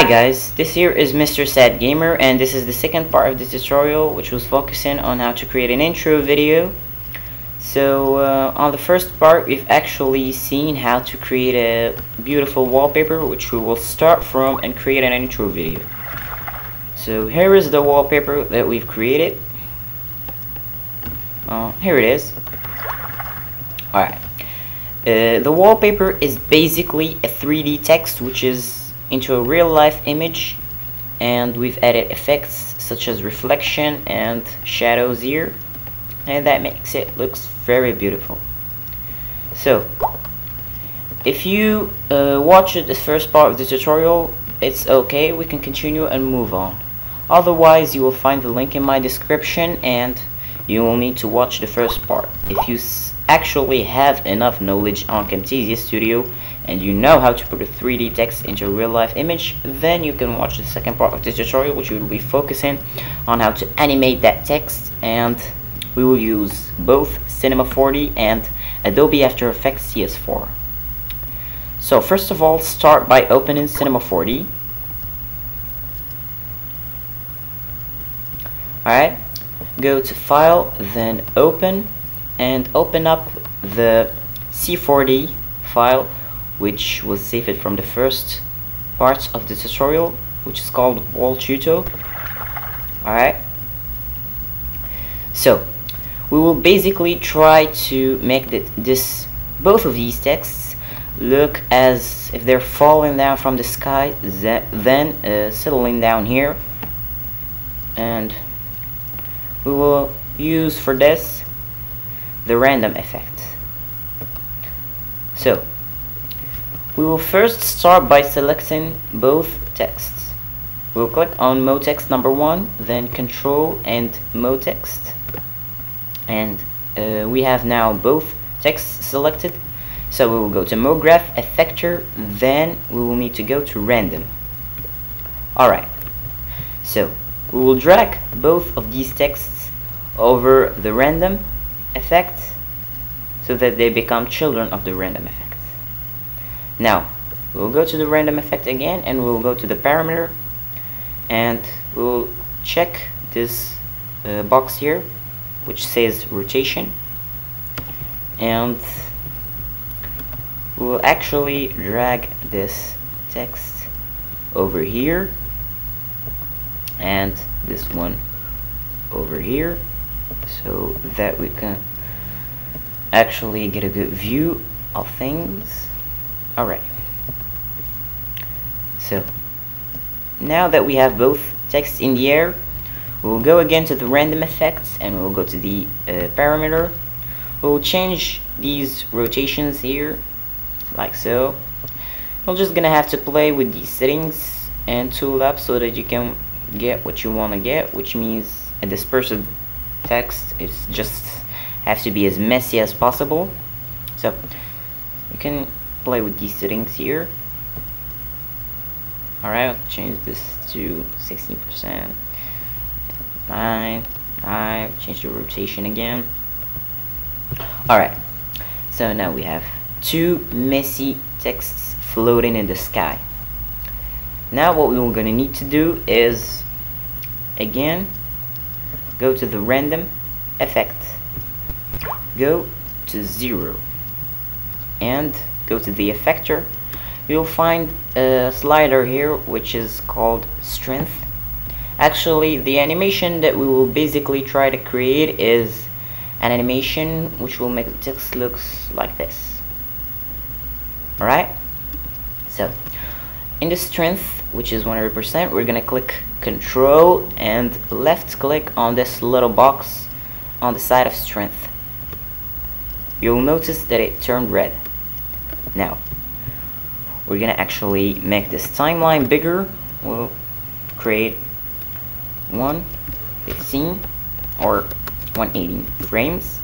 guys, this here is Mr. Sad Gamer, and this is the second part of the tutorial, which was focusing on how to create an intro video. So on the first part we've actually seen how to create a beautiful wallpaper, which we will start from and create an intro video. So here is the wallpaper that we've created. Here it is. Alright, the wallpaper is basically a 3D text which is into a real life image, and we've added effects such as reflection and shadows here, and that makes it looks very beautiful. So if you watch the first part of the tutorial, it's okay, we can continue and move on. Otherwise you will find the link in my description and you will need to watch the first part. If you actually have enough knowledge on Camtasia Studio and you know how to put a 3D text into a real life image, then you can watch the second part of the tutorial, which will be focusing on how to animate that text, and we will use both Cinema 4D and Adobe After Effects CS4. So first of all, start by opening Cinema 4D. Alright, go to File, then Open, and open up the C4D file, which was saved from the first part of the tutorial, which is called WallTuto. Alright, so we will basically try to make both of these texts look as if they're falling down from the sky, then settling down here, and we will use for this the random effect. So we will first start by selecting both texts. We'll click on MoText number 1, then Control and MoText, and we have now both texts selected. So we will go to MoGraph Effector, then we will need to go to Random. Alright, so we will drag both of these texts over the random effect so that they become children of the random effect. Now we'll go to the random effect again, and we'll go to the parameter, and we'll check this box here which says rotation, and we'll actually drag this text over here and this one over here so that we can actually get a good view of things. Alright, so now that we have both text in the air, we'll go again to the random effects and we'll go to the parameter. We'll change these rotations here like so. We're just gonna have to play with these settings and tool up so that you can get what you want to get, which means a dispersed text is just has to be as messy as possible. So you can play with these settings here. Alright, I'll change this to 16%. 9, change the rotation again. Alright, so now we have two messy texts floating in the sky. Now what we're going to need to do is again go to the random effect, go to 0, and go to the effector. You'll find a slider here which is called strength. Actually, the animation that we will basically try to create is an animation which will make the text looks like this. Alright, so in the strength, which is 100%, we're gonna click Control and left click on this little box on the side of strength. You'll notice that it turned red. Now we're gonna actually make this timeline bigger. We'll create 115 or 180 frames.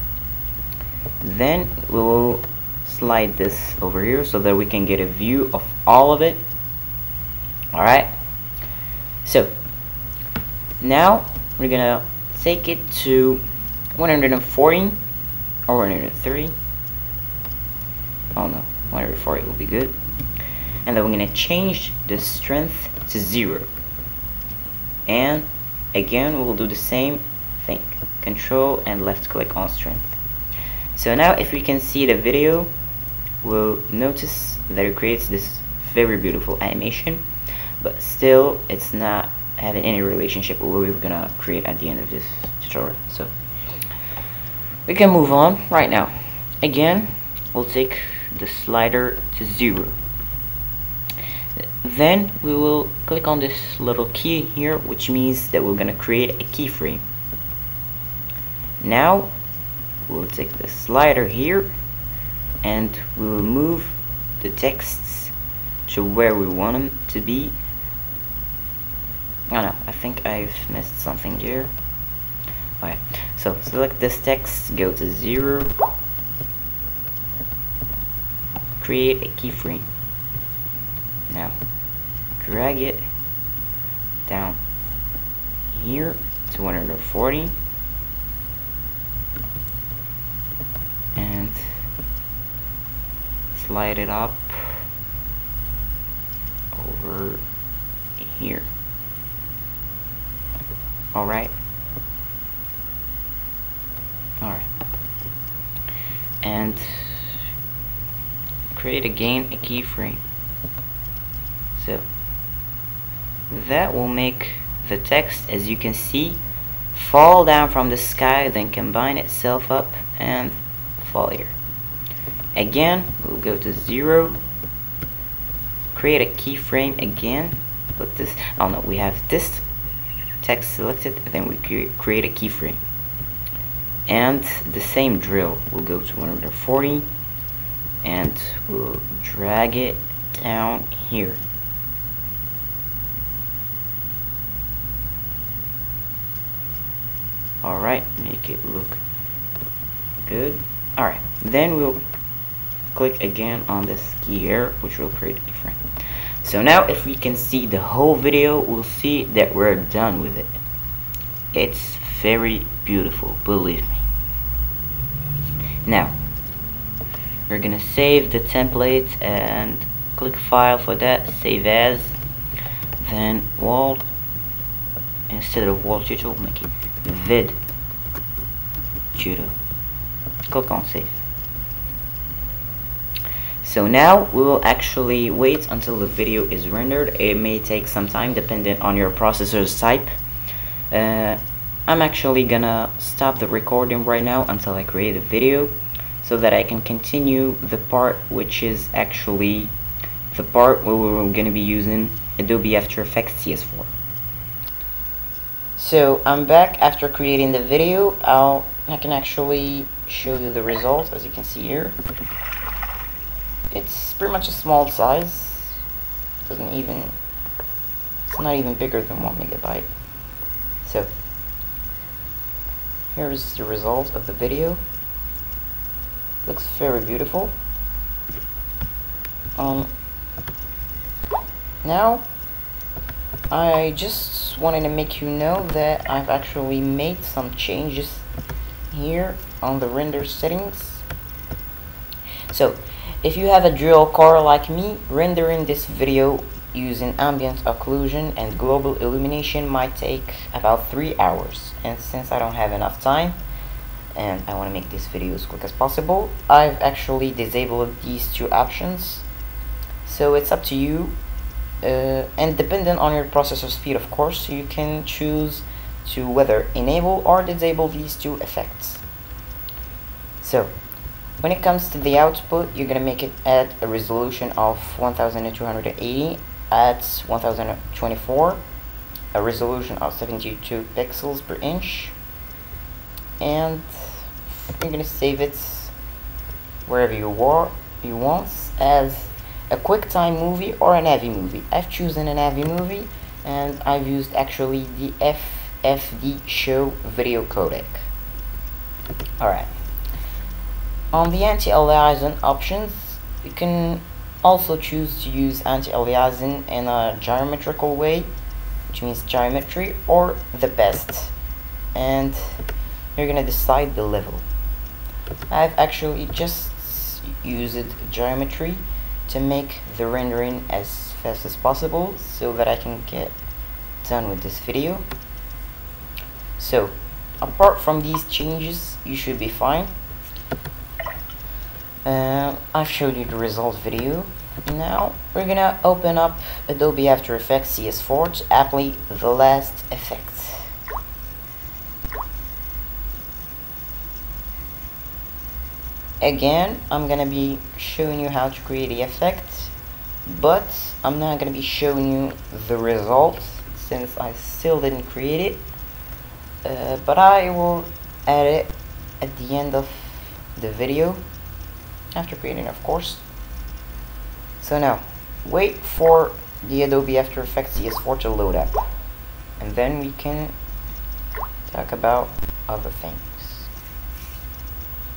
Then we'll slide this over here so that we can get a view of all of it. Alright, so now we're gonna take it to 140 or 130. Oh no, 140 will be good. and then we're gonna change the strength to 0, and again we will do the same thing, control and left click on strength. So now if we can see the video, we'll notice that it creates this very beautiful animation, but still it's not having any relationship with what we're gonna create at the end of this tutorial. So we can move on right now. Again, we'll take the slider to 0. Then we will click on this little key here, which means that we're gonna create a keyframe. Now we'll take the slider here and we will move the texts to where we want them to be. Oh no, I think I've missed something here. Alright, so select this text, go to 0, create a keyframe. Now drag it down here to 140 and slide it up over here. Alright. And create again a keyframe. So that will make the text, as you can see, fall down from the sky, then combine itself up and fall here. Again, we'll go to 0, create a keyframe again, put this, oh no, we have this text selected, and then we create a keyframe. And the same drill, we'll go to 140 and we'll drag it down here. Alright, make it look good. Alright, then we'll click again on this key here, which will create a keyframe. So now if we can see the whole video, we'll see that we're done with it. It's very beautiful, believe me. Now we're gonna save the template and click file for that, save as, then wall, instead of wall tutorial, make it vid tutorial. Click on save. So now we will actually wait until the video is rendered. It may take some time depending on your processor's type. I'm actually gonna stop the recording right now until I create a video, so that I can continue the part which is actually the part where we're gonna be using Adobe After Effects CS4. So I'm back after creating the video. I can actually show you the results, as you can see here. It's pretty much a small size. It's not even bigger than 1 megabyte. So here's the result of the video. Looks very beautiful. Now I just wanted to make you know that I've actually made some changes here on the render settings. So if you have a dual core like me, rendering this video using ambient occlusion and global illumination might take about 3 hours, and since I don't have enough time and I want to make this video as quick as possible, I've actually disabled these two options. So it's up to you, and depending on your processor speed, of course, you can choose to whether enable or disable these two effects. So when it comes to the output, you're gonna make it at a resolution of 1280 at 1024, a resolution of 72 pixels per inch, and you're gonna save it wherever you want as a QuickTime movie or an AVI movie. I've chosen an AVI movie, and I've used actually the FFD Show video codec. Alright. On the anti-aliasing options, you can also choose to use anti-aliasing in a geometrical way, which means geometry, or the best, and you're gonna decide the level. I've actually just used geometry, to make the rendering as fast as possible so that I can get done with this video. So apart from these changes, you should be fine. I've showed you the results video. Now we're gonna open up Adobe After Effects CS4 to apply the last effect. Again, I'm gonna be showing you how to create the effect, but I'm not gonna be showing you the results since I still didn't create it, but I will add it at the end of the video, after creating, of course. So now, wait for the Adobe After Effects CS4 to load up, and then we can talk about other things.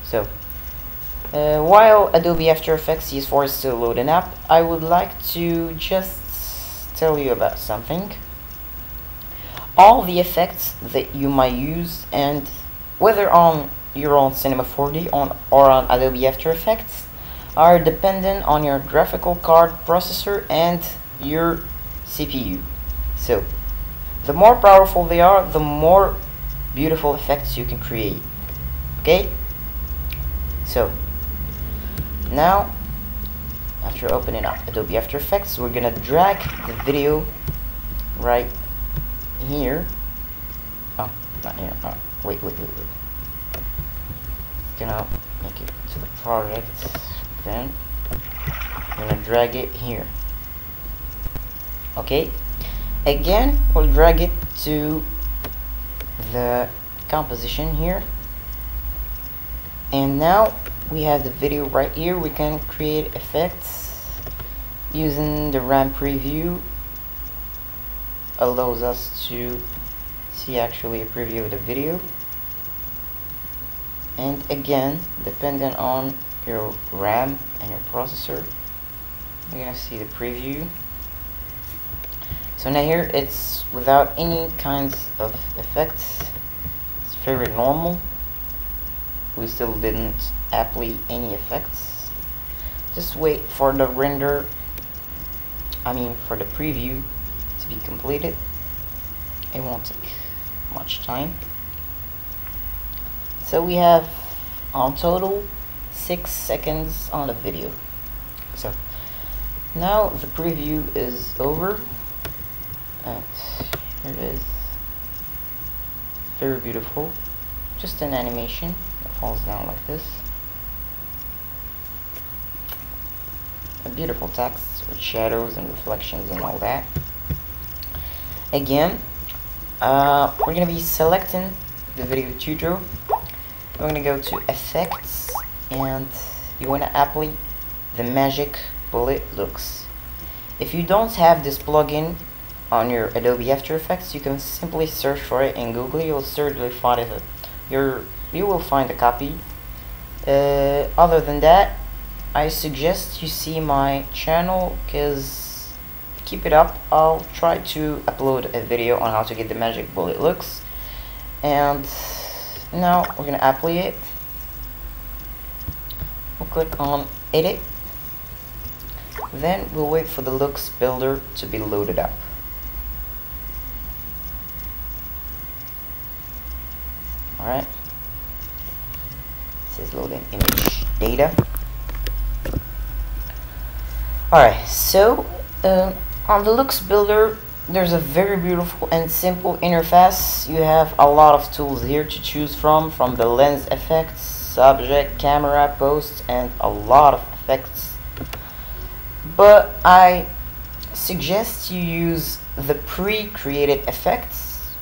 So, while Adobe After Effects CS4 is still loading up, I would like to just tell you about something. All the effects that you might use, and whether on your own Cinema 4D or on Adobe After Effects, are dependent on your graphical card processor and your CPU. So, the more powerful they are, the more beautiful effects you can create. Okay? So, now, after opening up Adobe After Effects, we're gonna drag the video right here. Oh, not here. Oh, wait. Gonna make it to the project. Then I'm gonna drag it here. Okay. Again, we'll drag it to the composition here. And now we have the video right here. We can create effects using the RAM preview. Allows us to see actually a preview of the video. And again, depending on your RAM and your processor, you're gonna see the preview. So now here it's without any kinds of effects. It's very normal. We still didn't apply any effects. Just wait for the render, for the preview to be completed. It won't take much time. So we have on total 6 seconds on the video. So now the preview is over, and here it is. Very beautiful. Just an animation that falls down like this. A beautiful text with shadows and reflections and all that. Again, we're gonna be selecting the video tutorial. We're gonna go to Effects, and you wanna apply the Magic Bullet Looks. If you don't have this plugin on your Adobe After Effects, you can simply search for it in Google. You'll certainly find it. You will find a copy. Other than that, I suggest you see my channel, because keep it up. I'll try to upload a video on how to get the Magic Bullet Looks. And now we're gonna apply it. We'll click on Edit. Then we'll wait for the Looks Builder to be loaded up. Alright. This is loading image data. Alright, so on the Looks Builder, there's a very beautiful and simple interface. You have a lot of tools here to choose from the lens effects, subject, camera, post, and a lot of effects. But I suggest you use the pre-created effects.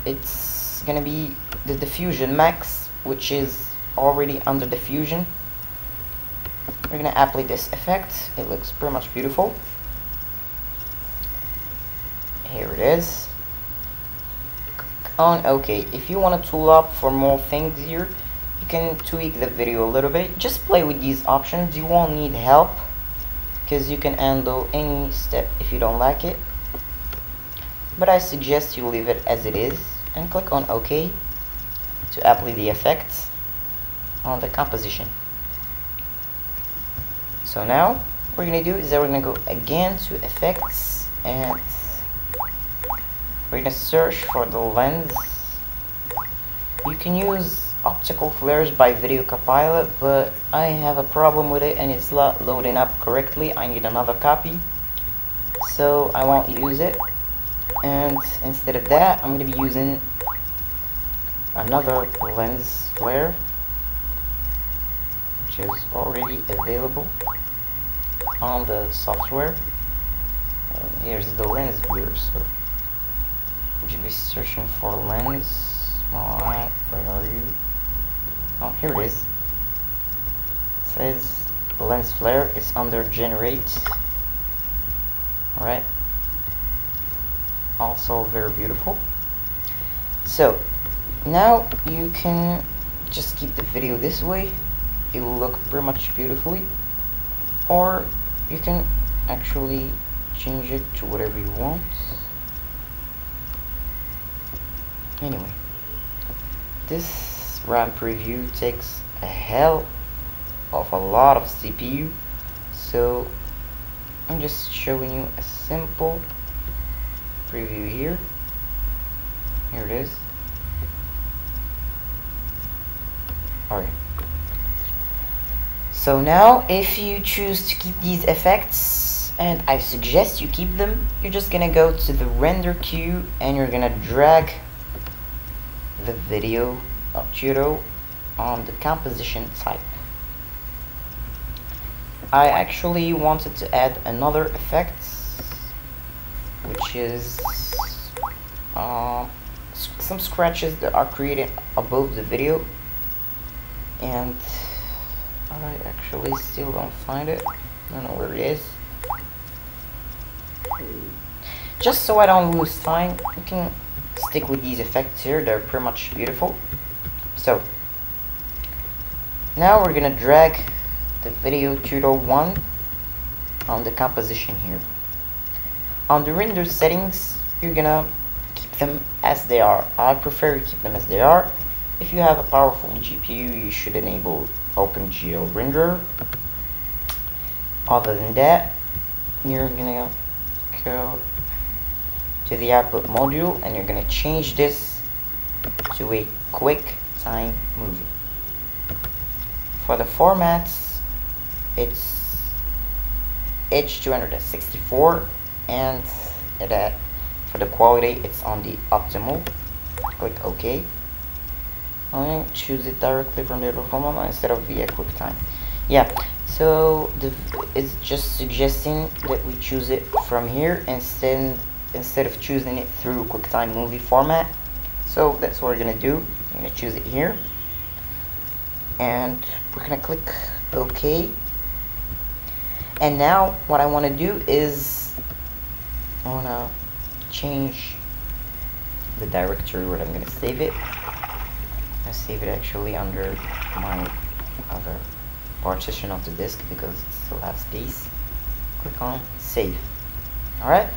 It's gonna be the Diffusion Max, which is already under Diffusion. We're gonna apply this effect. It looks pretty much beautiful. Here it is. Click on OK. If you want to tool up for more things here, you can tweak the video a little bit. Just play with these options. You won't need help, because you can handle any step if you don't like it. But I suggest you leave it as it is and click on OK to apply the effects on the composition. So So now what we're gonna do is that we're gonna go again to effects, and we're gonna search for the lens. You can use optical flares by Video Copilot, but I have a problem with it and it's not loading up correctly. I need another copy, so I won't use it. And instead of that, I'm gonna be using another lens flare, which is already available on the software. Here's the lens viewer. So would you be searching for lens? Alright, where are you? Oh, here it is. It says lens flare is under generate. Alright. Also very beautiful. So now you can just keep the video this way. It will look pretty much beautifully. Or you can actually change it to whatever you want. Anyway, this RAM preview takes a hell of a lot of CPU, so I'm just showing you a simple preview here. Here it is. Alright. So now if you choose to keep these effects, and I suggest you keep them, you're just gonna go to the render queue and you're gonna drag the video tutorial on the composition type. I actually wanted to add another effect, which is some scratches that are created above the video, and I actually still don't find it. I don't know where it is. Just so I don't lose time, you can stick with these effects here. They're pretty much beautiful. So now we're gonna drag the video tutorial 1 on the composition here. On the render settings, you're gonna keep them as they are. I prefer you keep them as they are. If you have a powerful GPU, you should enable OpenGL Renderer. Other than that, you're gonna go to the output module and you're gonna change this to a QuickTime movie. For the formats, it's H264, and for the quality, it's on the optimal. Click OK. I'll choose it directly from the format instead of via QuickTime. Yeah, so it's just suggesting that we choose it from here instead of choosing it through QuickTime movie format. So that's what we're gonna do. I'm gonna choose it here, and we're gonna click OK. And now what I want to do is I want to change the directory where I'm gonna save it. I save it actually under my other partition of the disk because it still has space. Click on save. Alright,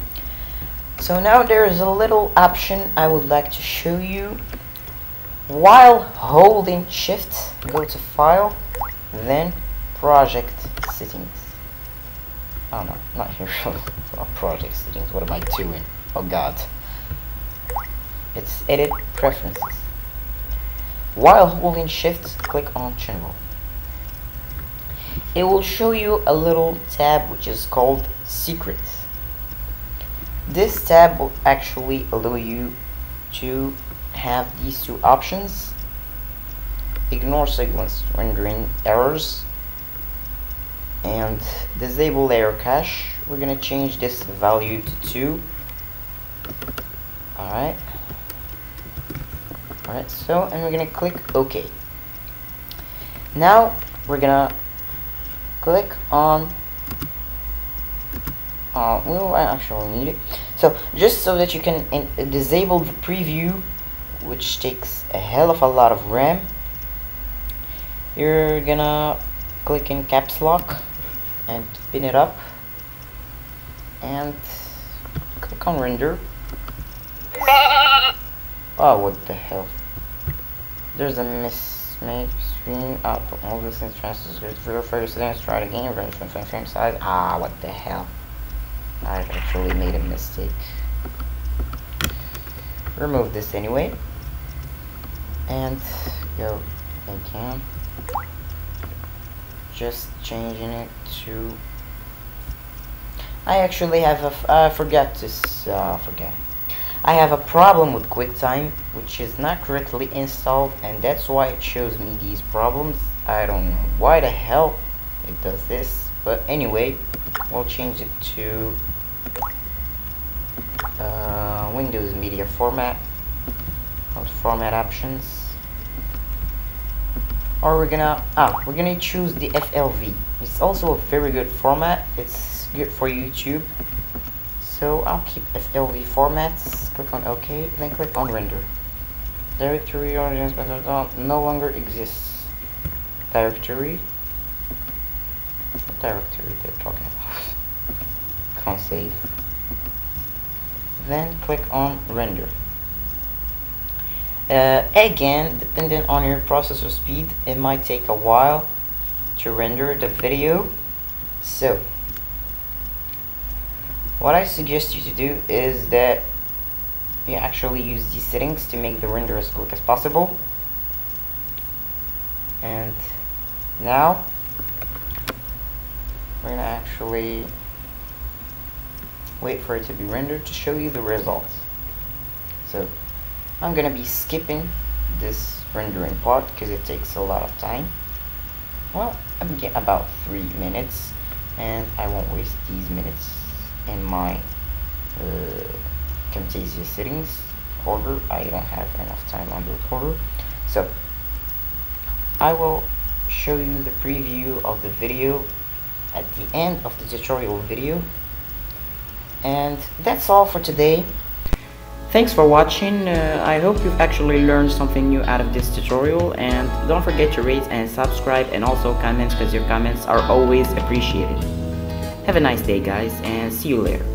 so now there is a little option I would like to show you. While holding shift, go to file, then project settings. Oh no, not here. Project settings, what am I doing? Oh god. It's edit preferences. While holding shift, click on general. It will show you a little tab which is called secrets. This tab will actually allow you to have these two options: ignore sequence rendering errors and disable layer cache. We're gonna change this value to 2. Alright, so, and we're gonna click OK. Now we're gonna click on we will actually need it. So just so that you can disable the preview, which takes a hell of a lot of RAM, you're gonna click in caps lock and pin it up and click on render. Oh, what the hell, there's a make stream output all this instances for first settings, try it again, range from frame size. Ah, what the hell? I actually made a mistake. Remove this anyway. And go again. Just changing it to. I actually have a. I have a problem with QuickTime, which is not correctly installed, and that's why it shows me these problems. I don't know why the hell it does this, but anyway, we'll change it to Windows Media Format, or format options, or we're gonna choose the FLV. It's also a very good format. It's good for YouTube. So I'll keep FLV formats, click on OK, then click on render. Directory origins no longer exists. Directory they're talking about. Can't save. Then click on render. Again, depending on your processor speed, it might take a while to render the video. So what I suggest you to do is that you actually use these settings to make the render as quick as possible. And now we're gonna actually wait for it to be rendered to show you the results. So I'm gonna be skipping this rendering part because it takes a lot of time. Well, I'm getting about 3 minutes, and I won't waste these minutes in my Camtasia settings recorder. I don't have enough time on the recorder, so I will show you the preview of the video at the end of the tutorial video. And that's all for today. Thanks for watching. I hope you've actually learned something new out of this tutorial, and don't forget to rate and subscribe, and also comments, because your comments are always appreciated. Have a nice day, guys, and see you later.